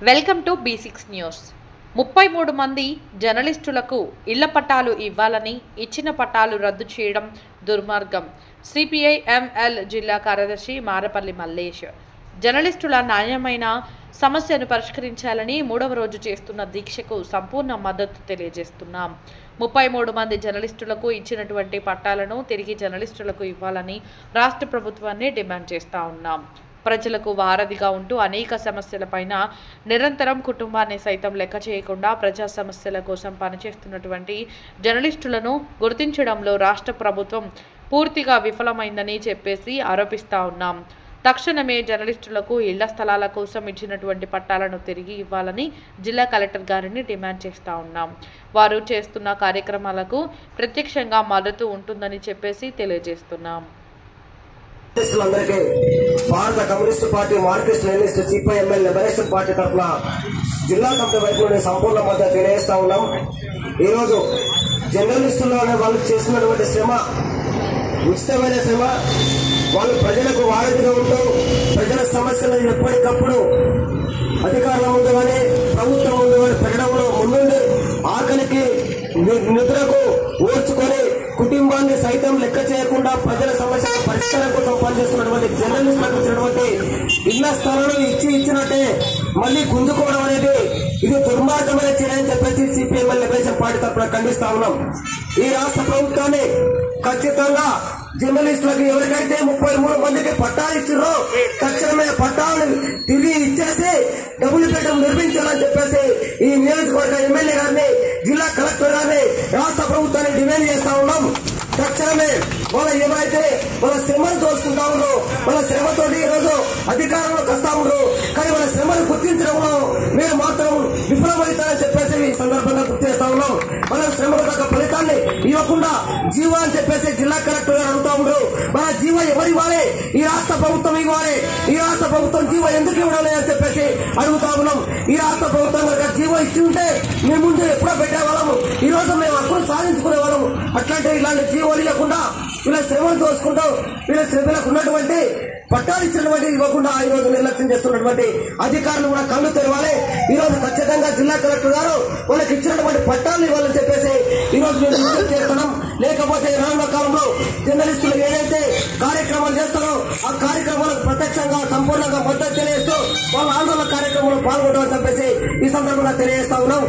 Welcome to B6 news. 33 మంది జర్నలిస్టులకు ఇళ్ల పట్టాలు ఇవ్వాలని ఇచ్చిన పట్టాలు రద్దు చేయడం దుర్మార్గం. సిపిఐ ఎంఎల్ జిల్లా కార్యదర్శి మారపల్లి మల్లేష్. జర్నలిస్టుల నాణ్యమైన సమస్యను పరిష్కరించాలని 3వ రోజు చేస్తున్న దీక్షకు సంపూర్ణ మద్దతు తెలియజేస్తున్నాం. 33 మంది జర్నలిస్టులకు ఇచ్చినటువంటి పట్టాలను తిరిగి జర్నలిస్టులకు ఇవ్వాలని రాష్ట్ర ప్రభుత్వాన్ని డిమాండ్ చేస్తా ఉన్నాం. ప్రజలకు వారధిగా ఉంటూ అనేక సమస్యలపైన నిరంతరం కుటుంబాన్ని సైతం లెక్క చేయకుండా ప్రజా సమస్యల కోసం పనిచేస్తున్నటువంటి జర్నలిస్టులను గుర్తించడంలో రాష్ట్ర ప్రభుత్వం పూర్తిగా విఫలమైందని చెప్పేసి ఆరోపిస్తా ఉన్నాం. తక్షణమే జర్నలిస్టులకు ఇళ్ల స్థలాల కోసం ఇచ్చినటువంటి పట్టాలను తిరిగి ఇవ్వాలని జిల్లా కలెక్టర్ గారిని డిమాండ్ చేస్తా ఉన్నాం. వారు చేస్తున్న కార్యక్రమాలకు ప్రత్యక్షంగా మద్దతు ఉంటుందని చెప్పేసి తెలియజేస్తున్నాం. భారత communist party, Marxist Leninist, CPI ML liberation party తరఫున జిల్లా కమిటీ వైపు నుండి సంపూర్ణ మద్దతు తెలియజేస్తా ఉన్నాం. ఈరోజు జర్నలిస్టులు వాళ్ళు చేస్తున్నటువంటి శ్రమ ఉచితమైన శ్రమ. వాళ్ళు ప్రజలకు వారధిగా ఉంటూ ప్రజల సమస్యలను ఎప్పటికప్పుడు అధికారుల ముందు కానీ ప్రభుత్వం ముందు కానీ పెట్టడంలో ముందుండి ఆకలికి నిద్రకు ఓర్చుకొని కుటుంబాన్ని సైతం లెక్క చేయకుండా ప్రజల సమస్యల పరిష్కారం కోసం పనిచేస్తున్నటువంటి జర్నలిస్టులకు ఇచ్చినటువంటి ఇళ్ల స్థలాలు ఇచ్చినట్టే మళ్ళీ గుంజుకోవడం అనేది ఇది దుర్మార్గమైన చర్య అని చెప్పేసి సిపిఎం లిబరేషన్ పార్టీ తరఫున ఖండిస్తా ఉన్నాం. ఈ రాష్ట్ర ప్రభుత్వాన్ని ఖచ్చితంగా జర్నలిస్టులకు ఎవరికైతే 33 మందికి పట్టాలు ఇచ్చారో తక్షణమే పట్టాలను తిరిగి ఇచ్చేసి డబుల్ బెడ్రూమ్ నిర్మించాలని చెప్పేసి ఈ నియోజకవర్గ ఎమ్మెల్యే గారిని, జిల్లా కలెక్టర్ గారిని, రాష్ట్ర ప్రభుత్వాన్ని డిమాండ్ చేస్తా ఉన్నాం. తక్షణమే వాళ్ళు ఏమైతే వాళ్ళ శ్రమను దోచుకుంటా ఉన్నారో వాళ్ళ శ్రమతో ఈరోజు అధికారంలోకి వస్తా ఉన్నారు. కానీ వాళ్ళ శ్రమను గుర్తించడంలో మీరు మాత్రం విఫలమవుతారని చెప్పేసి ఈ సందర్భంగా గుర్తు చేస్తా ఉన్నాం. మన శ్రమకు తగ్గ ఫలితాన్ని ఇవ్వకుండా జీవో అని చెప్పేసి జిల్లా కలెక్టర్ గారు అడుగుతా ఉన్నారు. మన జీవో ఎవరు ఇవ్వాలి? ఈ రాష్ట్ర ప్రభుత్వం ఇవ్వాలి. ఈ రాష్ట్ర ప్రభుత్వం జీవో ఎందుకు ఇవ్వడం అని చెప్పేసి అడుగుతా ఉన్నాం. ఈ రాష్ట్ర ప్రభుత్వం కనుక జీవో ఇచ్చి ఉంటే మేము ముందు ఎప్పుడో పెట్టేవాళ్ళము. ఈ రోజు మేము హక్కులు సాధించుకునే వాళ్ళము. అట్లాంటి ఇలాంటి జీవోలు ఇవ్వకుండా వీళ్ళ శ్రమలు దోచుకుంటూ వీళ్ళకు ఉన్నటువంటి పట్టాలు ఇచ్చినటువంటి ఇవ్వకుండా ఈ రోజు నిర్లక్ష్యం చేస్తున్నటువంటి అధికారులు కూడా కళ్ళు తెరవాలి. ఈ రోజు ఖచ్చితంగా జిల్లా కలెక్టర్ గారు వాళ్ళకి ఇచ్చినటువంటి పట్టాలు ఇవ్వాలని చెప్పేసి ఈ రోజు మేము విజ్ఞప్తి చేస్తున్నాం. లేకపోతే రానున్న కాలంలో జర్నలిస్టులు ఏదైతే కార్యక్రమాలు చేస్తారో ఆ కార్యక్రమాలకు ప్రత్యక్షంగా సంపూర్ణంగా మద్దతు తెలియజేస్తూ వాళ్ళ ఆందోళన కార్యక్రమంలో పాల్గొంటామని చెప్పేసి ఈ సందర్భంగా తెలియజేస్తా ఉన్నాం.